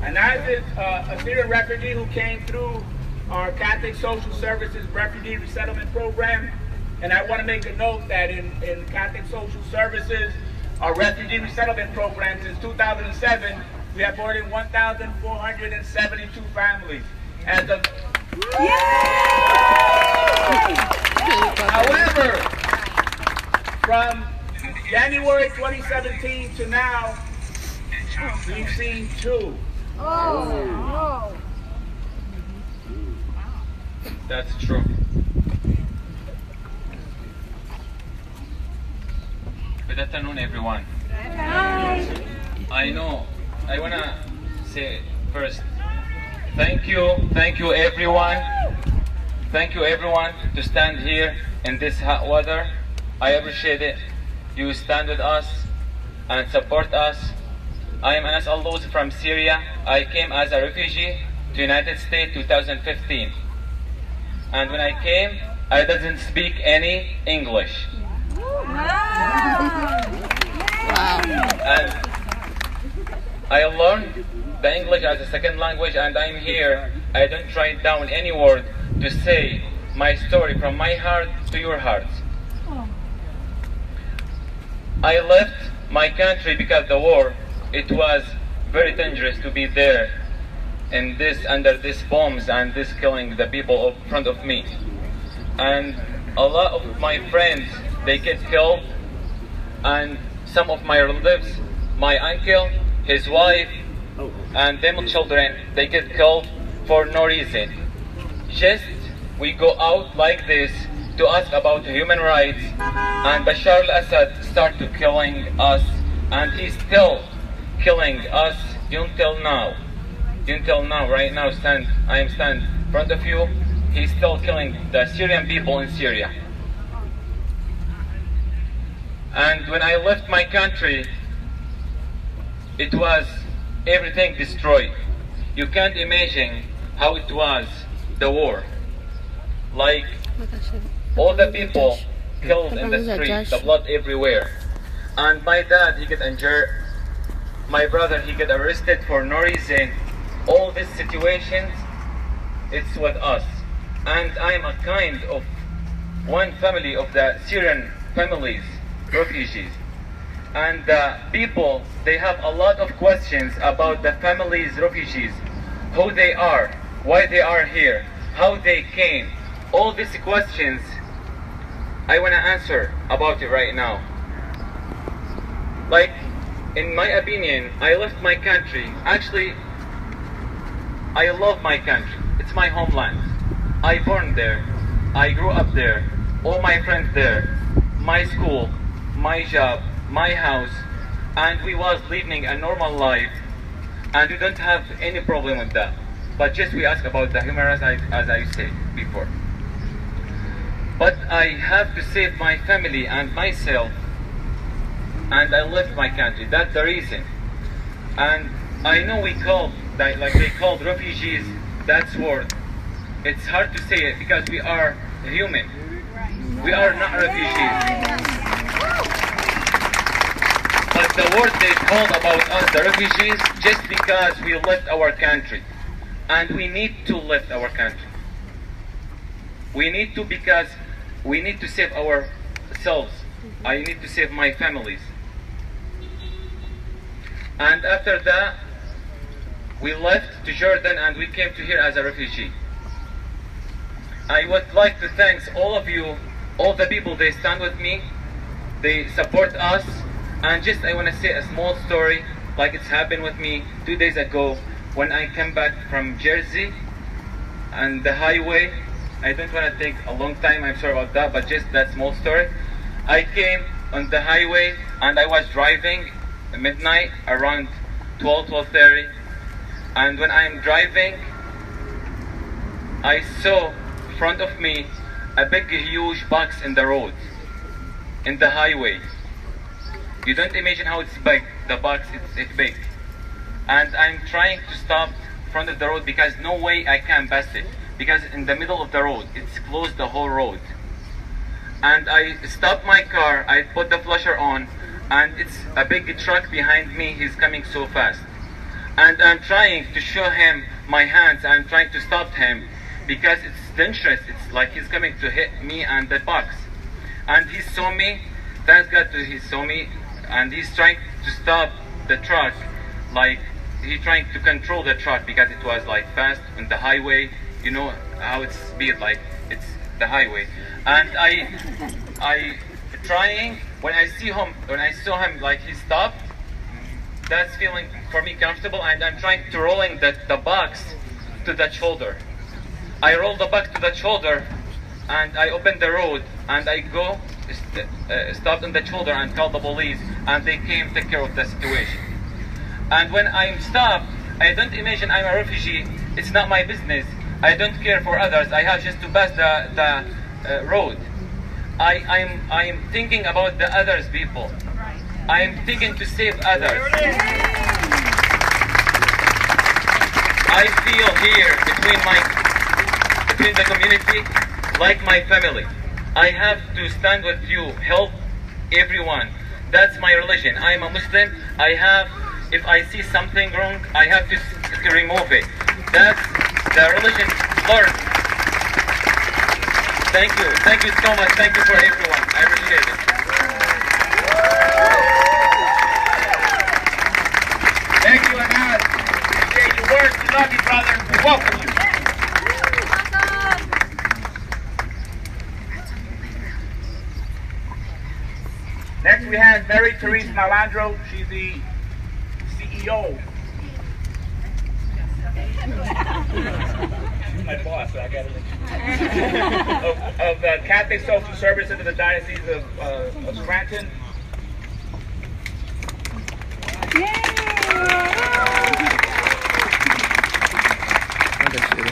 And as a Syrian refugee who came through our Catholic Social Services Refugee Resettlement Program, and I want to make a note that in Catholic Social Services, our Refugee Resettlement Program since 2007, we have more than 1,472 families. As of However, from January 2017 to now, we've seen 2. Oh. That's true. Good afternoon, everyone. I want to say first, thank you everyone. Thank you everyone to stand here in this hot weather. I appreciate it. You stand with us and support us. I am Anas Allouz from Syria. I came as a refugee to United States 2015. And when I came, I didn't speak any English. And I learned the English as a second language, and I'm here. I don't write down any word to say my story from my heart to your heart. I left my country because the war, it was very dangerous to be there in under these bombs and this killing the people in front of me. And a lot of my friends, they get killed, and some of my relatives, my uncle, his wife, and them children, they get killed for no reason. Just we go out like this to ask about human rights, and Bashar al-Assad start to killing us, and he's still killing us until now. Until now, right now, I am stand in front of you. He's still killing the Syrian people in Syria. And when I left my country, it was everything destroyed. You can't imagine how it was, the war. Like, all the people killed in the street, the blood everywhere. And my dad, he get injured. My brother, he get arrested for no reason. All these situations, it's with us. And I am a kind of one family of the Syrian families, refugees. And the people, they have a lot of questions about the families, refugees, who they are, why they are here, how they came. All these questions, I want to answer about it right now. Like, in my opinion, I left my country. Actually, I love my country. It's my homeland. I born there. I grew up there. All my friends there. My school, my job, my house. And we was living a normal life. And we don't have any problem with that. But just we ask about the human rights, as I said before. But I have to save my family and myself. And I left my country. That's the reason. And I know we called, like they called refugees, that's word. It's hard to say it because we are human. We are not refugees. But the word they called about us, the refugees, just because we left our country. And we need to leave our country. We need to, because we need to save ourselves. I need to save my families. And after that, we left to Jordan and we came to here as a refugee. I would like to thank all of you, all the people, they stand with me, they support us. And just I want to say a small story, like it's happened with me 2 days ago when I came back from Jersey and the highway. I don't want to take a long time, I'm sorry about that, but just that small story. I came on the highway and I was driving at midnight around 12:30, and when I'm driving, I saw in front of me a big huge box in the road, in the highway. You don't imagine how it's big, the box, it's big. And I'm trying to stop in front of the road because no way I can pass it, because in the middle of the road, it's closed the whole road. And I stopped my car, I put the flasher on, and it's a big truck behind me, he's coming so fast. and I'm trying to show him my hands. I'm trying to stop him because it's dangerous. It's like he's coming to hit me and the box. And he saw me. Thank God he saw me, and he's trying to stop the truck. Like he's trying to control the truck because it was like fast on the highway. You know how it's speed, like it's the highway. And I trying when I saw him like he stopped. That's feeling for me comfortable, and I'm trying to rolling the box to that shoulder. I roll the box to that shoulder, and I open the road, and I go stopped on the shoulder and called the police, and they came take care of the situation. And when I'm stopped, I don't imagine I'm a refugee. It's not my business. I don't care for others. I have just to pass the road. I'm thinking about the others people. I'm thinking to save others. I feel here between the community like my family. I have to stand with you, help everyone. That's my religion. I'm a Muslim. If I see something wrong, I have to remove it. That's the religion. Lord, thank you so much. Thank you for everyone. I appreciate it. Thank you, Anad. Appreciate your words. We love you, brother. We welcome you. Next, we have Mary Therese Malandro. She's the CEO. She's my boss, so I got to of the Catholic Social Services of the Diocese of Scranton.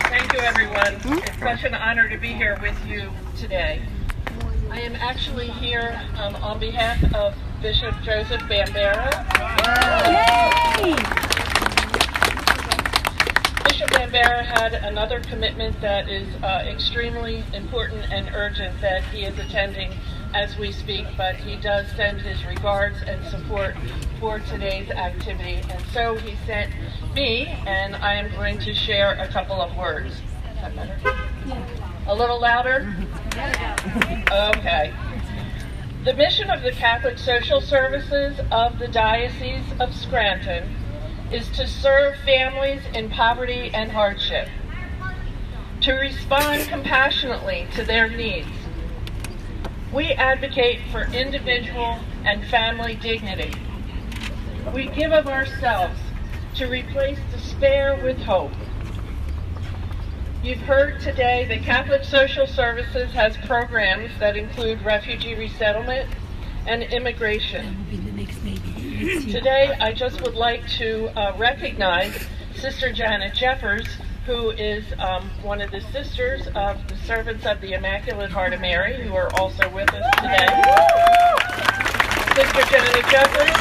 Thank you, everyone. It's such an honor to be here with you today. I am actually here on behalf of Bishop Joseph Bambera. Bishop Bambera had another commitment that is extremely important and urgent that he is attending as we speak, but he does send his regards and support for today's activity. And so he sent me, and I am going to share a couple of words. Is that better? A little louder? Okay. The mission of the Catholic Social Services of the Diocese of Scranton is to serve families in poverty and hardship, to respond compassionately to their needs. We advocate for individual and family dignity. We give of ourselves to replace despair with hope. You've heard today that Catholic Social Services has programs that include refugee resettlement and immigration. Today, I just would like to recognize Sister Janet Jeffers, who is one of the sisters of the Servants of the Immaculate Heart of Mary, who are also with us today. Sister Janet Jeffers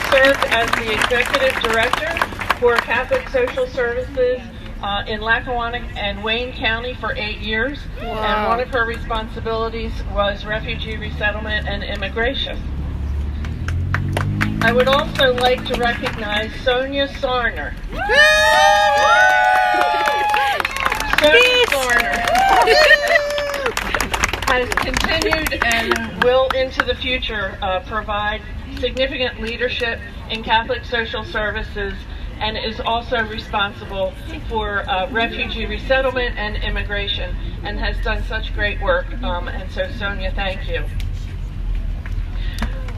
served as the Executive Director for Catholic Social Services in Lackawanna and Wayne County for 8 years. Wow. And one of her responsibilities was refugee resettlement and immigration. I would also like to recognize Sonia Sarner. Sonia Sarner has continued and will into the future provide significant leadership in Catholic Social Services, and is also responsible for refugee resettlement and immigration, and has done such great work. And so, Sonia, thank you.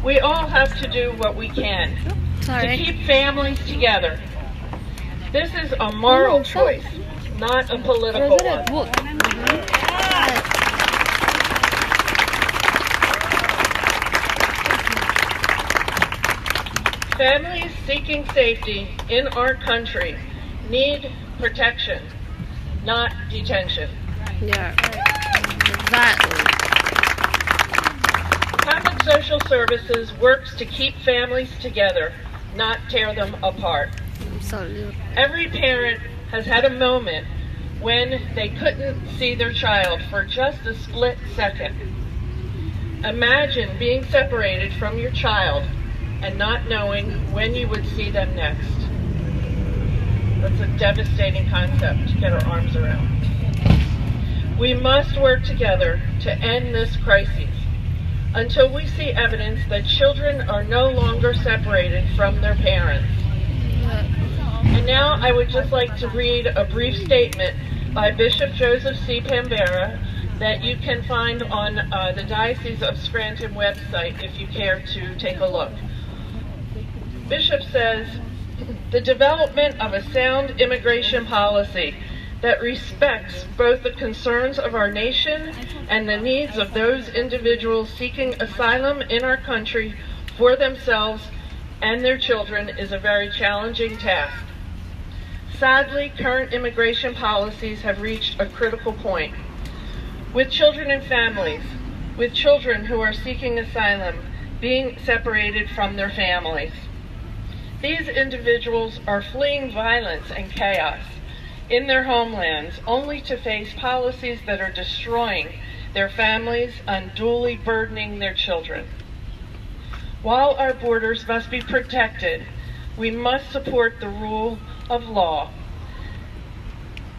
We all have to do what we can to keep families together. This is a moral choice, not a political one. Families seeking safety in our country need protection, not detention. Yeah, exactly. Catholic Social Services works to keep families together, not tear them apart. Absolutely. Every parent has had a moment when they couldn't see their child for just a split second. Imagine being separated from your child and not knowing when you would see them next. It's a devastating concept to get our arms around. We must work together to end this crisis until we see evidence that children are no longer separated from their parents. And now I would just like to read a brief statement by Bishop Joseph C. Pambera that you can find on the Diocese of Scranton website if you care to take a look. Bishop says, "The development of a sound immigration policy that respects both the concerns of our nation and the needs of those individuals seeking asylum in our country for themselves and their children is a very challenging task. Sadly, current immigration policies have reached a critical point. With children and families, with children who are seeking asylum being separated from their families. These individuals are fleeing violence and chaos in their homelands only to face policies that are destroying their families, unduly burdening their children. While our borders must be protected, we must support the rule of law.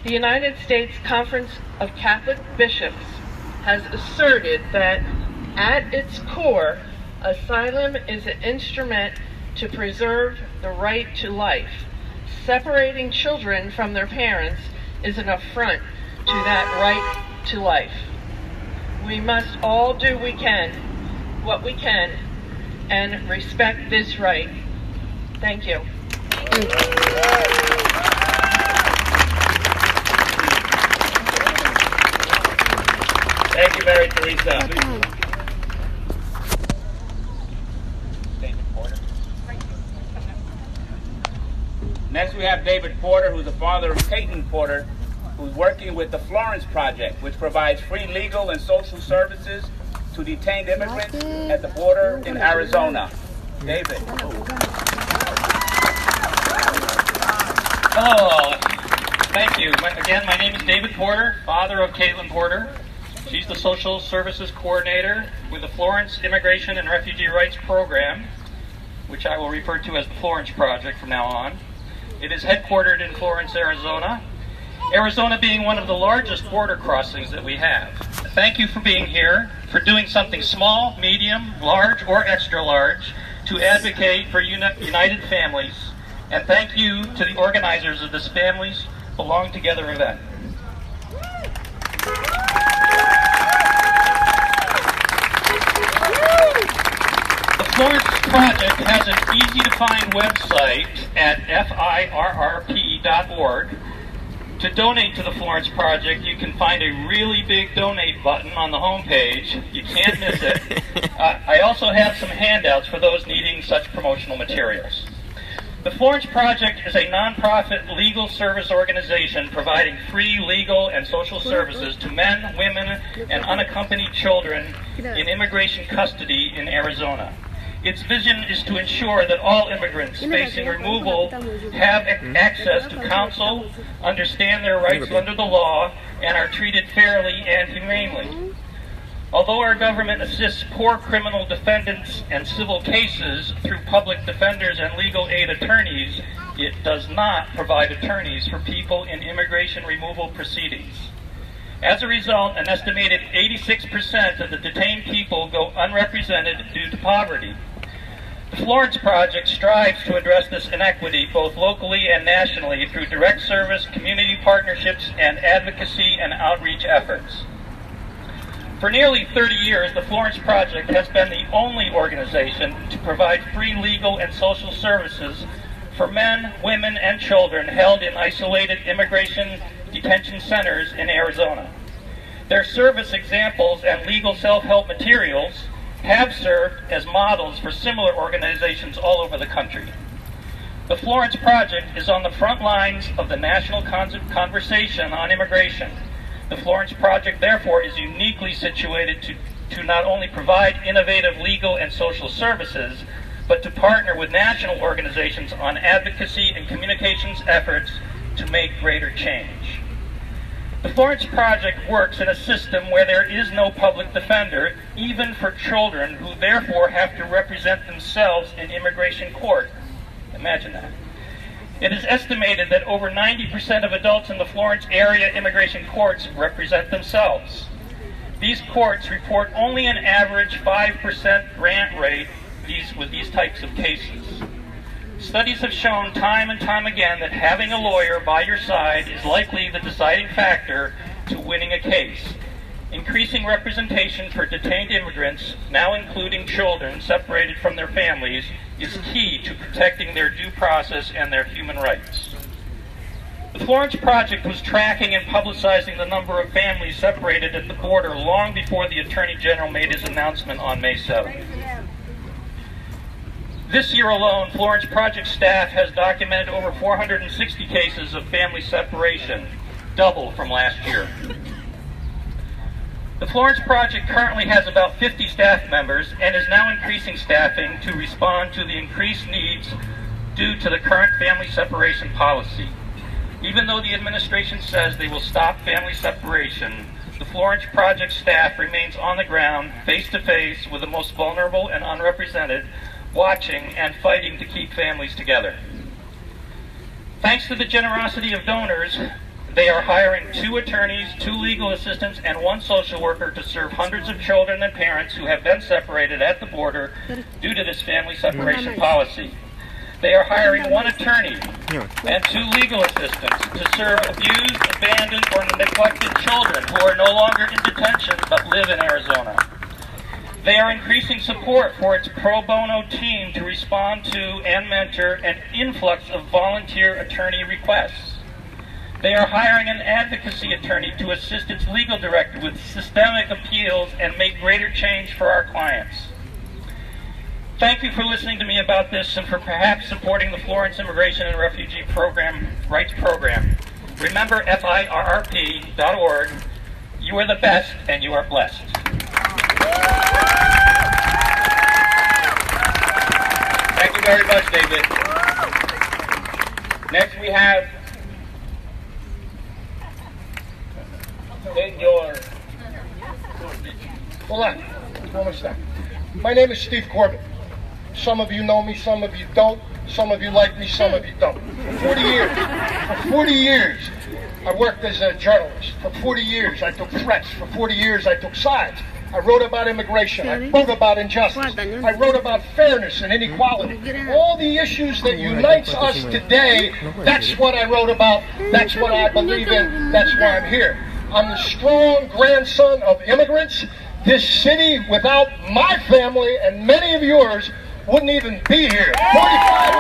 The United States Conference of Catholic Bishops has asserted that at its core, asylum is an instrument to preserve the right to life. Separating children from their parents is an affront to that right to life. We must all do what we can, and respect this right. Thank you. Thank you, Mary Teresa. Next, we have David Porter, who's the father of Peyton Porter, who's working with the Florence Project, which provides free legal and social services to detained immigrants at the border in Arizona. David. Hello. Thank you. Again, my name is David Porter, father of Caitlin Porter. She's the Social Services Coordinator with the Florence Immigration and Refugee Rights Program, which I will refer to as the Florence Project from now on. It is headquartered in Florence, Arizona. Arizona being one of the largest border crossings that we have. Thank you for being here, for doing something small, medium, large, or extra large to advocate for united families. And thank you to the organizers of this Families Belong Together event. The Florence Project has an easy-to-find website at firrp.org. To donate to the Florence Project, you can find a really big donate button on the homepage. You can't miss it. I also have some handouts for those needing such promotional materials. The Florence Project is a nonprofit legal service organization providing free legal and social services to men, women, and unaccompanied children in immigration custody in Arizona. Its vision is to ensure that all immigrants facing removal have access to counsel, understand their rights under the law, and are treated fairly and humanely. Although our government assists poor criminal defendants and civil cases through public defenders and legal aid attorneys, it does not provide attorneys for people in immigration removal proceedings. As a result, an estimated 86% of the detained people go unrepresented due to poverty. The Florence Project strives to address this inequity both locally and nationally through direct service, community partnerships, and advocacy and outreach efforts. For nearly 30 years, the Florence Project has been the only organization to provide free legal and social services for men, women, and children held in isolated immigration detention centers in Arizona. Their service examples and legal self-help materials have served as models for similar organizations all over the country. The Florence Project is on the front lines of the national conversation on immigration. The Florence Project, therefore, is uniquely situated to not only provide innovative legal and social services, but to partner with national organizations on advocacy and communications efforts to make greater change. The Florence Project works in a system where there is no public defender, even for children who therefore have to represent themselves in immigration court. Imagine that. It is estimated that over 90% of adults in the Florence area immigration courts represent themselves. These courts report only an average 5% grant rate with these types of cases. Studies have shown time and time again that having a lawyer by your side is likely the deciding factor to winning a case. Increasing representation for detained immigrants, now including children separated from their families, is key to protecting their due process and their human rights. The Florence Project was tracking and publicizing the number of families separated at the border long before the Attorney General made his announcement on May 7th. This year alone, Florence Project staff has documented over 460 cases of family separation, double from last year. The Florence Project currently has about 50 staff members and is now increasing staffing to respond to the increased needs due to the current family separation policy. Even though the administration says they will stop family separation, the Florence Project staff remains on the ground, face-to-face with the most vulnerable and unrepresented, watching and fighting to keep families together. Thanks to the generosity of donors, they are hiring 2 attorneys, 2 legal assistants, and 1 social worker to serve hundreds of children and parents who have been separated at the border due to this family separation policy. They are hiring 1 attorney and 2 legal assistants to serve abused, abandoned, or neglected children who are no longer in detention but live in Arizona. They are increasing support for its pro bono team to respond to and mentor an influx of volunteer attorney requests. They are hiring an advocacy attorney to assist its legal director with systemic appeals and make greater change for our clients. Thank you for listening to me about this and for perhaps supporting the Florence Immigration and Refugee Rights Program. Remember FIRRP.org. You are the best and you are blessed. Thank you very much, David. Next we have Hold on. One more step. My name is Steve Corbett. Some of you know me, some of you don't. Some of you like me, some of you don't. For 40 years, I worked as a journalist. For 40 years, I took threats. For 40 years, I took sides. I wrote about immigration. I wrote about injustice. I wrote about fairness and inequality. All the issues that unites us today, that's what I wrote about. That's what I believe in. That's why I'm here. I'm the strong grandson of immigrants. This city, without my family and many of yours, wouldn't even be here. 45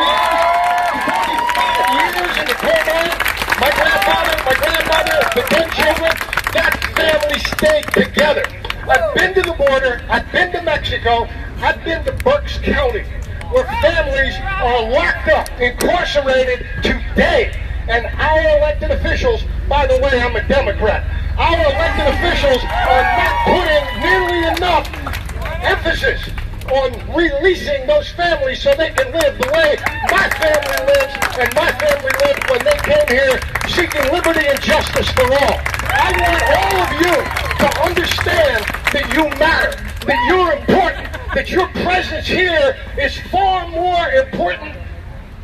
years in the coal mine. My grandfather, my grandmother, the 10 children, that family stayed together. I've been to the border, I've been to Mexico, I've been to Berks County, where families are locked up, incarcerated today. And our elected officials, by the way, I'm a Democrat, our elected officials are not putting nearly enough emphasis on releasing those families so they can live the way my family lives and my family lived when they came here seeking liberty and justice for all. I want all of you to understand that you matter, that you're important, that your presence here is far more important.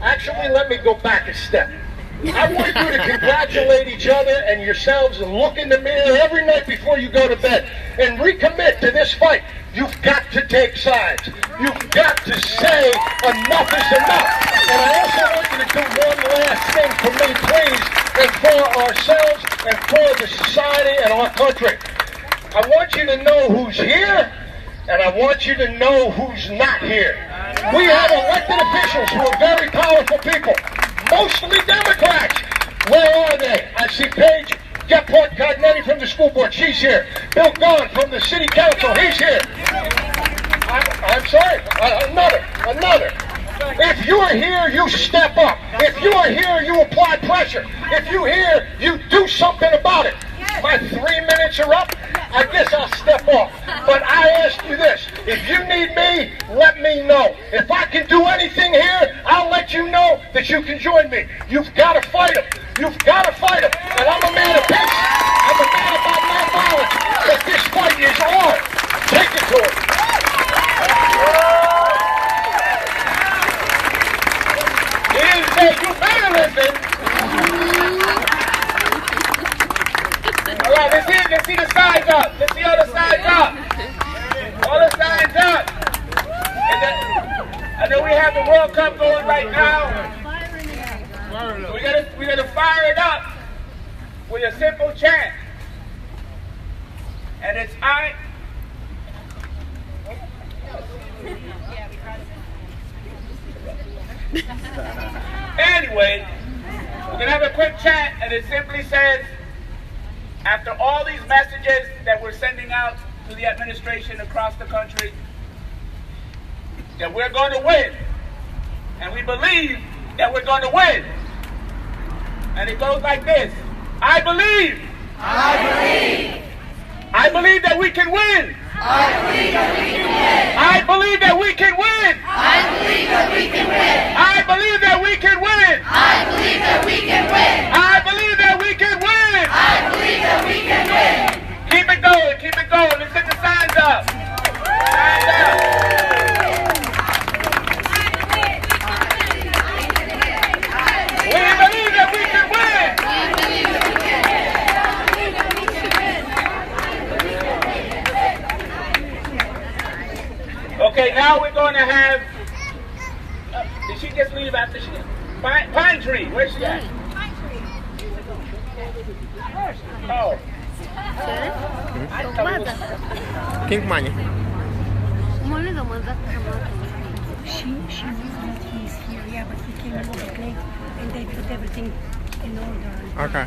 Actually, let me go back a step. I want you to congratulate each other and yourselves and look in the mirror every night before you go to bed and recommit to this fight. You've got to take sides. You've got to say enough is enough. And I also want you to do one last thing for me, please, and for ourselves and for the society and our country. I want you to know who's here, and I want you to know who's not here. We have elected officials who are very powerful people. Mostly Democrats. Where are they? I see Paige Gephardt Cognetti from the school board. She's here. Bill Gahn from the city council. He's here. I'm sorry. Another. If you're here, you step up. If you are here, you apply pressure. If you're here, you do something about it. My 3 minutes are up. I guess I'll step off. But I ask you this. If you need me, let me know. If I can do anything here, I'll let you know that you can join me. You've got to fight them. You've got to fight them. And I'm a man of peace. I'm a man about nonviolence. But this fight is ours. Take it to him. It is a unanimous see the signs up. Let's see all the signs up. All the signs up. And then, I know we have the World Cup going right now. So we're gonna fire it up with a simple chant. And it's I. Anyway, we're gonna have a quick chat, and it simply says, after all these messages that we're sending out to the administration across the country, that we're going to win, and we believe that we're going to win. And it goes like this: I believe. I believe. I believe that we can win. I believe that we can win. I believe that we can win. I believe that we can win. I believe that we can win. I believe that we can win. I believe that we can win. I believe that we can win. Keep it going, keep it going. Let's get the signs up. Signs up. We believe that we can win. Okay, now we're going to have. Did she just leave after she? Pine Tree, where's she at? Oh. Tomada. Quem que manha? Molho da manda. She knows that he's here, yeah, but he came over late and they put everything in order. Okay.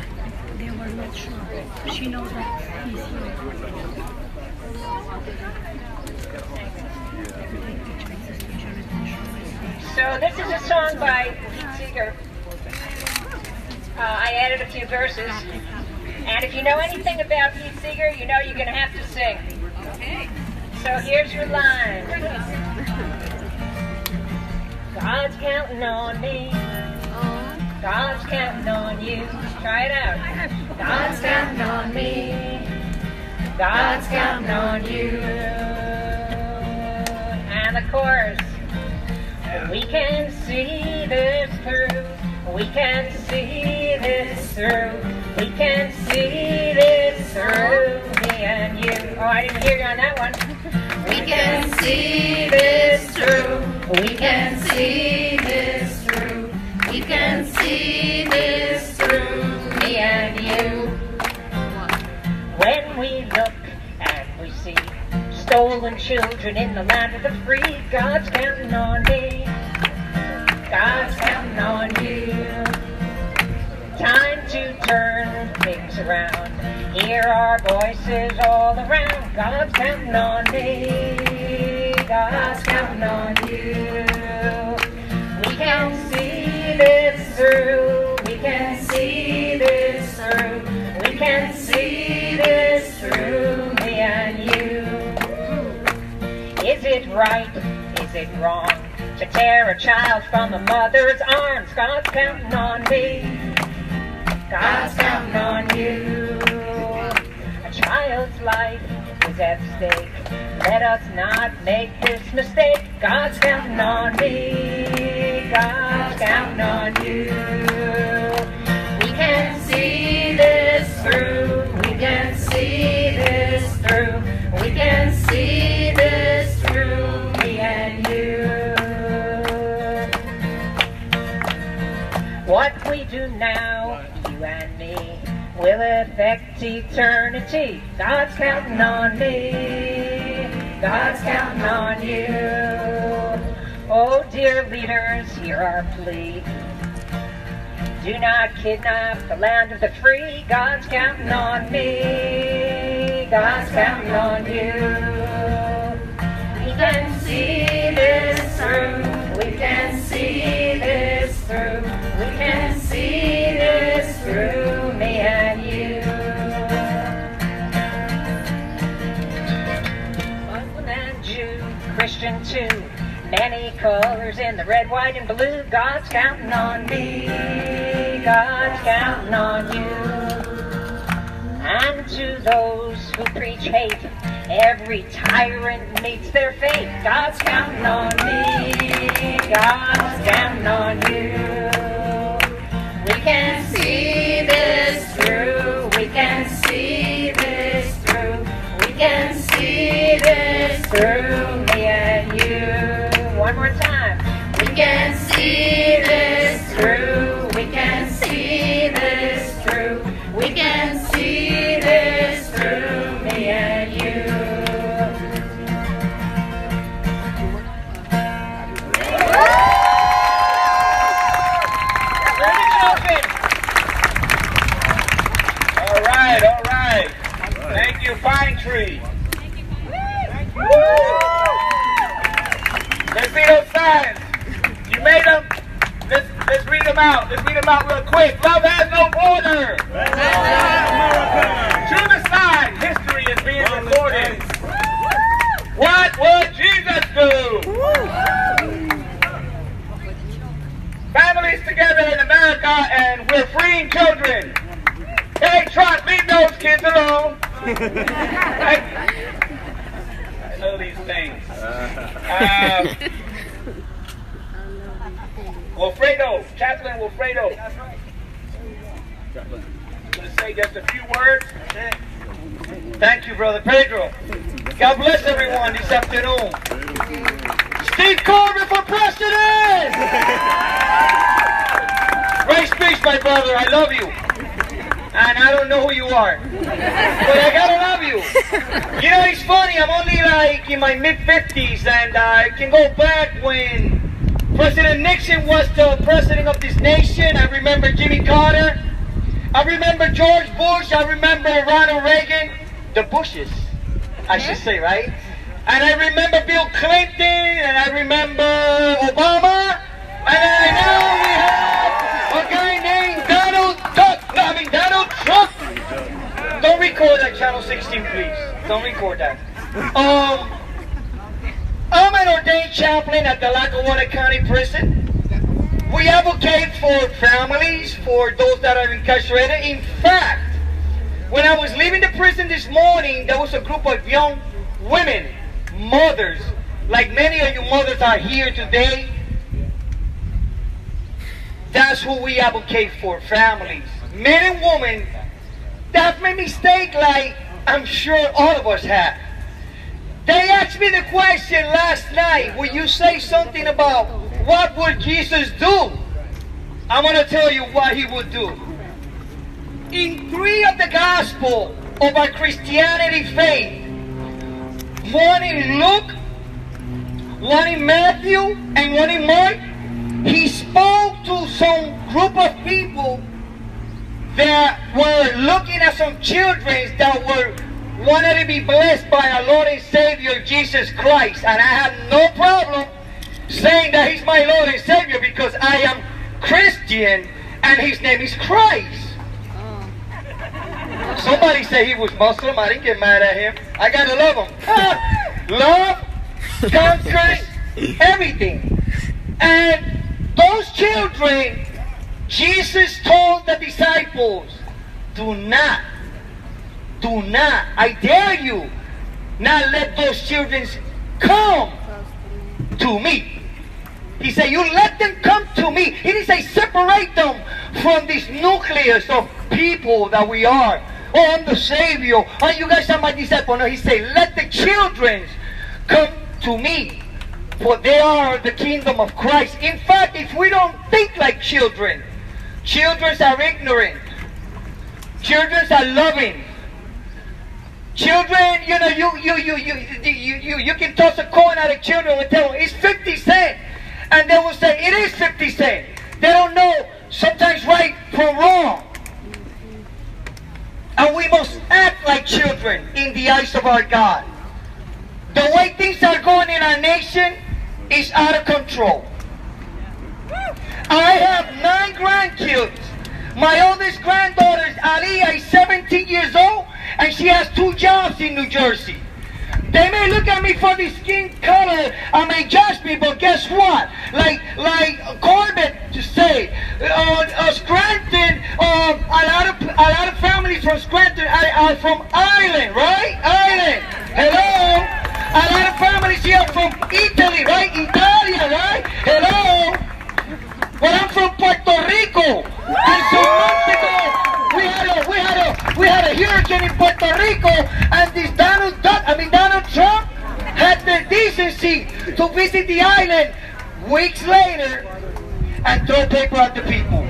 They were not sure. She knows that he's here. So this is a song by Pete Seeger. I added a few verses. And if you know anything about Pete Seeger, you know you're going to have to sing. Okay. So here's your line. God's counting on me. God's counting on you. Try it out. God's counting on me. God's counting on you. And the chorus. We can see this through. We can see this through. We can see this through. Me and you. Oh, I didn't hear you on that one. We can see this through. We can see this through. We can see this through. Me and you. When we look and we see stolen children in the land of the free, God's counting on me. God's counting on you. Time to turn things around. Hear our voices all around. God's counting on me. God's counting on you. We can see this through. We can see this through. We can see this through. Me and you. Is it right? Is it wrong to tear a child from a mother's arms? God's counting on me. God's counting on you. A child's life is at stake. Let us not make this mistake. God's counting on me. God's counting on you. We can see this through. We can see this through. We can see this through. Me and you. What we do now, you and me, will affect eternity. God's counting on me. God's counting on you. Oh, dear leaders, hear our plea. Do not kidnap the land of the free. God's counting on me. God's counting on you. We can see this through. We can see this through. We can see this through. Me and you. Muslim and Jew, Christian too. Many colors in the red, white, and blue. God's counting on me. God's counting on you. And to those who preach hate, every tyrant meets their fate. God's counting on me. God's counting on you. We can see this through. We can see this you, Pine Tree. Let's see those signs. You made them? Let's read them out. Let's read them out real quick. Love has no border. To the side, history is being recorded. What would Jesus do? Families together in America, and we're freeing children. Hey, Trot, leave those kids alone. I know these things. Wilfredo, Chaplain Wilfredo. I'm going to say just a few words. Thank you, Brother Pedro. God bless everyone this afternoon. Steve Corbin for president! Great speech, my brother. I love you. And I don't know who you are. But I gotta love you. You know, it's funny. I'm only like in my mid-50s, and I can go back when President Nixon was the president of this nation. I remember Jimmy Carter. I remember George Bush. I remember Ronald Reagan. The Bushes, I should say, right? And I remember Bill Clinton, and I remember Obama, and I know we have a guy named Donald Trump. Don't record that, Channel 16, please. Don't record that. I'm an ordained chaplain at the Lackawanna County Prison. We advocate for families, for those that are incarcerated. In fact, when I was leaving the prison this morning, there was a group of young women, mothers, like many of you mothers are here today. That's who we advocate for, families. Men and women that have made mistakes like I'm sure all of us have. They asked me the question last night, will you say something about what would Jesus do? I'm going to tell you what he would do. In 3 of the Gospel of our Christianity faith, one in Luke, one in Matthew, and one in Mark, he spoke to some group of people that were looking at some children that were wanted to be blessed by our Lord and Savior Jesus Christ. And I have no problem saying that he's my Lord and Savior because I am Christian and his name is Christ. Somebody said he was Muslim. I didn't get mad at him. I gotta love him. Love conquers everything. And those children, Jesus told the disciples, do not, I dare you, not let those children come to me. He said, you let them come to me. He didn't say separate them from this nucleus of people that we are. Oh, I'm the Savior. Oh, you guys are my disciples. No, he said, let the children come to me, for they are the kingdom of Christ. In fact, if we don't think like children, children are ignorant. Children are loving. Children, you know, you can toss a coin at a children and tell them it's 50 cents. And they will say, it is 50 cents. They don't know sometimes right from wrong. And we must act like children in the eyes of our God. The way things are going in our nation is out of control. I have 9 grandkids. My oldest granddaughter, Aliyah, is 17 years old, and she has 2 jobs in New Jersey. They may look at me for the skin color, I may judge me, but guess what? Like Corbett to say, Scranton, a lot of families from Scranton are from Ireland, right? Ireland. Hello. A lot of families here from Italy, right? Italia, right? Hello. Well, I'm from Puerto Rico. And some months ago, we had a hurricane in Puerto Rico, and this Donald Trump had the decency to visit the island weeks later and throw paper at the people.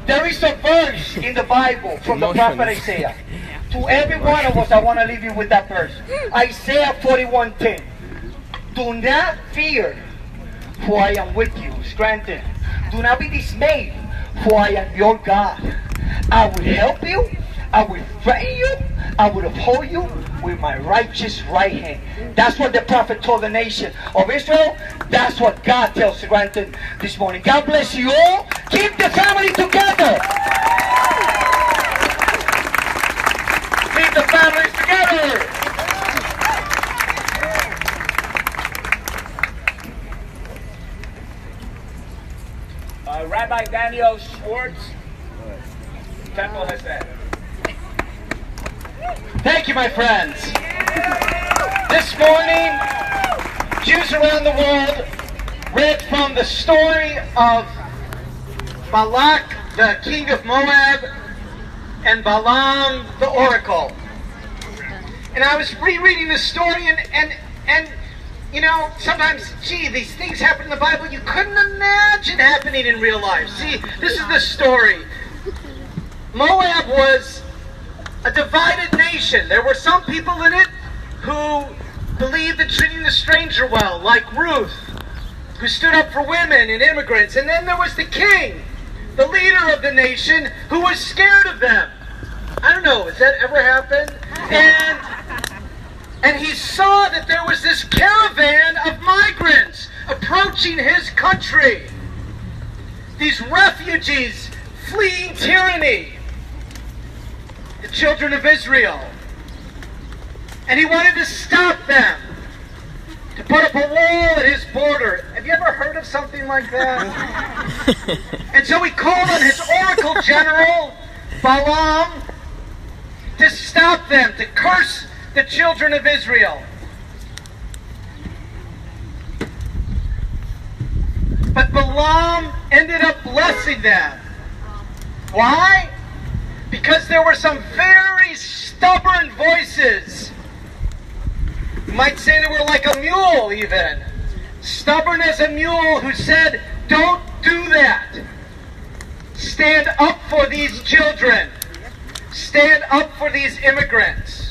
There is a verse in the Bible from the prophet Isaiah. To every one of us, I want to leave you with that verse. Isaiah 41:10. Do not fear, for I am with you. Scranton. Do not be dismayed, for I am your God. I will help you. I will threaten you, I will uphold you with my righteous right hand. That's what the prophet told the nation of Israel. That's what God tells Scranton this morning. God bless you all. Keep the family together. Keep the families together. Rabbi Daniel Schwartz, Temple has said. Thank you, my friends. This morning, Jews around the world read from the story of Balak, the king of Moab, and Balaam, the oracle. And I was rereading the story, and you know, sometimes, gee, these things happen in the Bible you couldn't imagine happening in real life. See, this is the story. Moab was a divided nation. There were some people in it who believed in treating the stranger well, like Ruth, who stood up for women and immigrants. And then there was the king, the leader of the nation, who was scared of them. I don't know, has that ever happened? And he saw that there was this caravan of migrants approaching his country. These refugees fleeing tyranny. The children of Israel. And he wanted to stop them. To put up a wall at his border. Have you ever heard of something like that? And so he called on his oracle general, Balaam, to stop them, to curse the children of Israel. But Balaam ended up blessing them. Why? Because there were some very stubborn voices. You might say they were like a mule even. Stubborn as a mule, who said, don't do that. Stand up for these children. Stand up for these immigrants.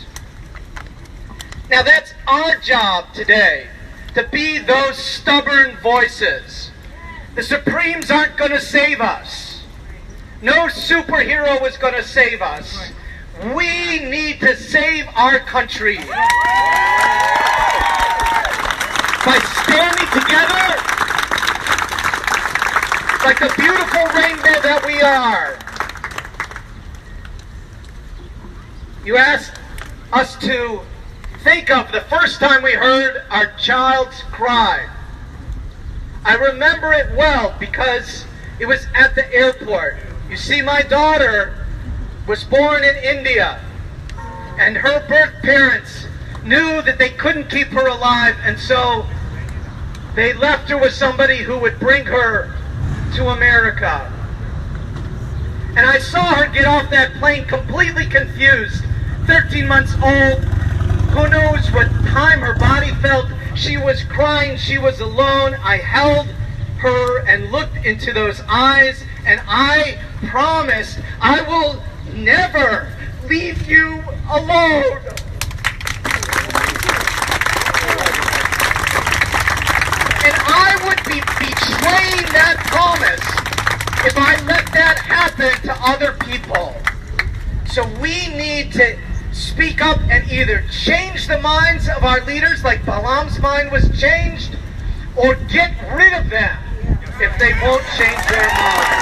Now that's our job today, to be those stubborn voices. The Supremes aren't going to save us. No superhero is going to save us. We need to save our country. By standing together, like the beautiful rainbow that we are. You asked us to think of the first time we heard our child's cry. I remember it well because it was at the airport. You see, my daughter was born in India, and her birth parents knew that they couldn't keep her alive, and so they left her with somebody who would bring her to America. And I saw her get off that plane completely confused, 13 months old. Who knows what time her body felt. She was crying. She was alone. I held her and looked into those eyes, and I promised I will never leave you alone. And I would be betraying that promise if I let that happen to other people. So we need to speak up and either change the minds of our leaders like Balaam's mind was changed, or get rid of them if they won't change their minds.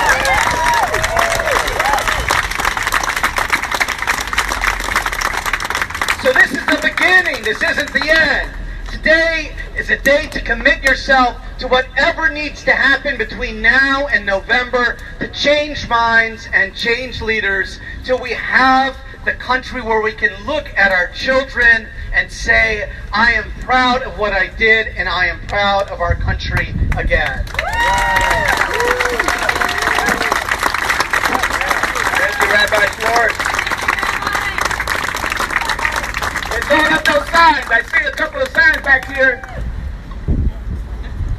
So this is the beginning, this isn't the end. Today is a day to commit yourself to whatever needs to happen between now and November to change minds and change leaders till we have the country where we can look at our children and say, I am proud of what I did, and I am proud of our country again. Thank you, Rabbi Schwartz. They're throwing up those signs. I see a couple of signs back here.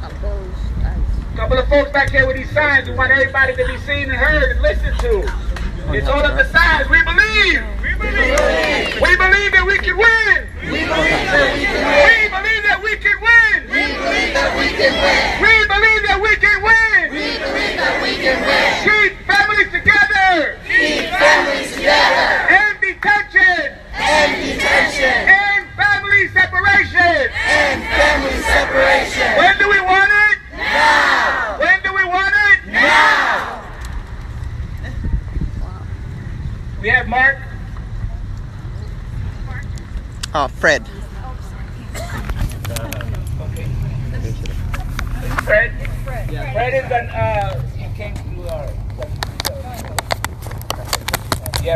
A couple of folks back here with these signs. We want everybody to be seen and heard and listened to. It's all of the signs. We believe. We believe. We believe that we can win. We believe that we can win. We believe that we can win. We believe that we can win. We believe that we can win. We believe that we can win. Keep families together. Keep families together. And Fred. Fred? Fred is he came through our,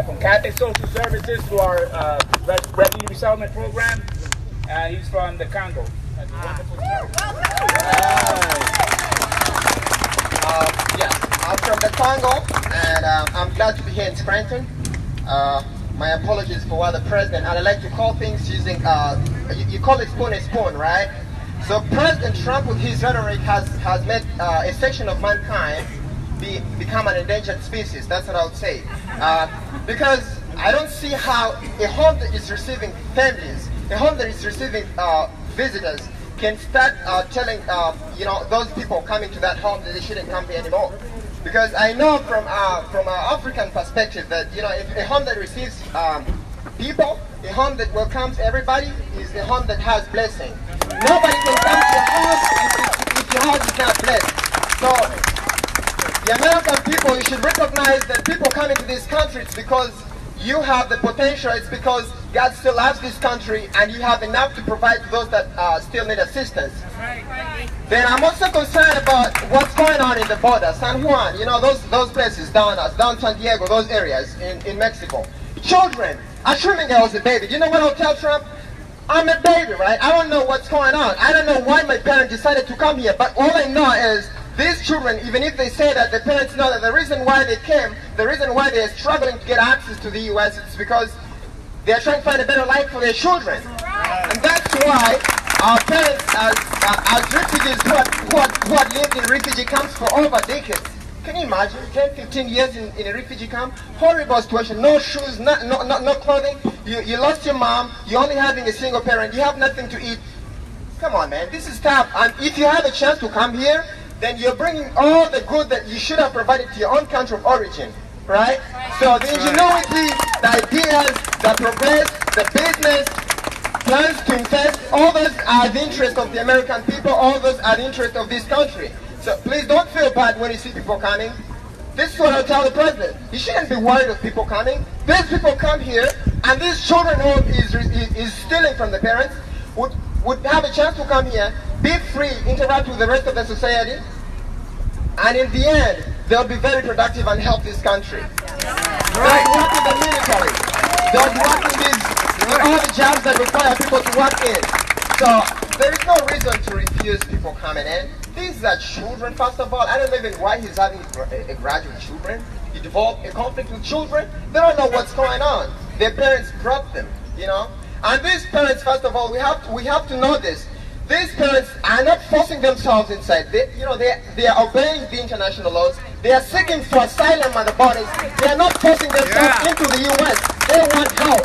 from Catholic Social Services to our refugee resettlement program. He's from the Congo. That's a wonderful story. Yes, I'm from the Congo, and I'm glad to be here in Scranton. My apologies for what the president, and I like to call things using, you call it spoon a spoon, right? So President Trump, with his rhetoric, has made a section of mankind become an endangered species. That's what I would say. Because I don't see how a home that is receiving families, a home that is receiving visitors, can start telling those people coming to that home that they shouldn't come here anymore. Because I know from an African perspective that if a home that receives people, a home that welcomes everybody, is a home that has blessing. Nobody can come to your house if your house is not blessed. So the American people, you should recognize that people coming to this country, it's because you have the potential, it's because God still loves this country and you have enough to provide to those that still need assistance. Then I'm also concerned about what's going on in the border. San Juan, those places down San Diego, those areas in Mexico. Children, assuming I was a baby, do you know what I'll tell Trump? I'm a baby, right? I don't know what's going on. I don't know why my parents decided to come here, but all I know is these children, even if they say that the parents know that the reason why they came, the reason why they're struggling to get access to the U.S. is because they're trying to find a better life for their children. And that's why our parents, as refugees who had lived in refugee camps for over decades, can you imagine 10, 15 years in a refugee camp? Horrible situation, no shoes, no clothing. You lost your mom, you're only having a single parent, you have nothing to eat. Come on, man, this is tough. And if you have a chance to come here, then you're bringing all the good that you should have provided to your own country of origin, right? So the ingenuity, the ideas, the progress, the business, plans to invest, all those are the interest of the American people, all those are the interest of this country. So please don't feel bad when you see people coming. This is what I'll tell the president. You shouldn't be worried of people coming. These people come here, and these children who is stealing from the parents would have a chance to come here, be free, interact with the rest of the society, and in the end, they'll be very productive and help this country. They'll work in the military. They'll work in all the jobs that require people to work in. So there is no reason to refuse people coming in. These are children, first of all. I don't know even why he's having a grudge with children. He developed a conflict with children. They don't know what's going on. Their parents brought them, And these parents, first of all, we have to know this. These parents are not forcing themselves inside. They are obeying the international laws. They are seeking for asylum at the borders. They are not forcing themselves into the U.S. They want help.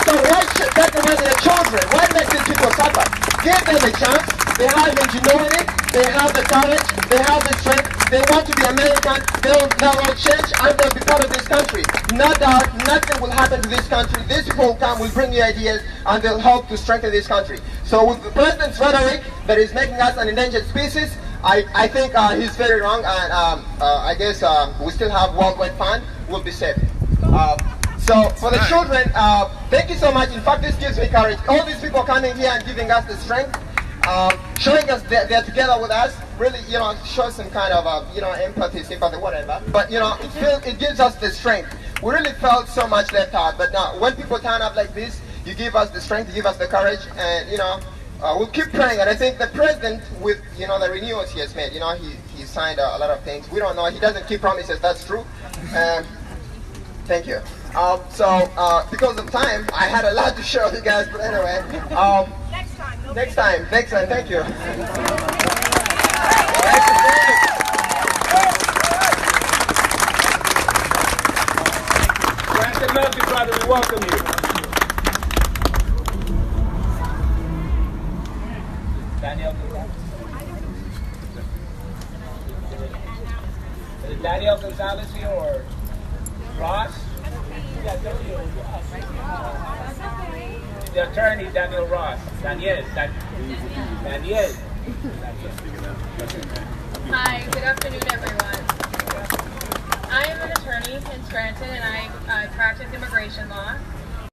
So why take away their children? Why make these people suffer? Give them a chance. They have ingenuity. They have the courage. They have the strength. They want to be American. They'll change and they'll be part of this country. No doubt, nothing will happen to this country. These people will come, will bring new ideas, and they'll help to strengthen this country. So with the president's rhetoric that is making us an endangered species, I think he's very wrong, and I guess we still have worldwide fund. We'll be safe. So for the children, thank you so much. In fact, this gives me courage. All these people coming here and giving us the strength, showing us they're together with us, really, shows some kind of, empathy, sympathy, whatever. But, it gives us the strength. We really felt so much left out. But now, when people turn up like this, you give us the strength, you give us the courage, and, we'll keep praying. And I think the president, with, the renewals he has made, he signed a lot of things. We don't know. He doesn't keep promises. That's true. Thank you. Because of time, I had a lot to show you guys, but anyway. Next time. Thank you. Scranton Murphy, brother, we welcome you. Daniel Gonzalez. Is it Daniel Gonzalez here or Ross? The attorney, Daniel Ross. Daniel. Hi, good afternoon, everyone. I am an attorney in Scranton, and I practice immigration law.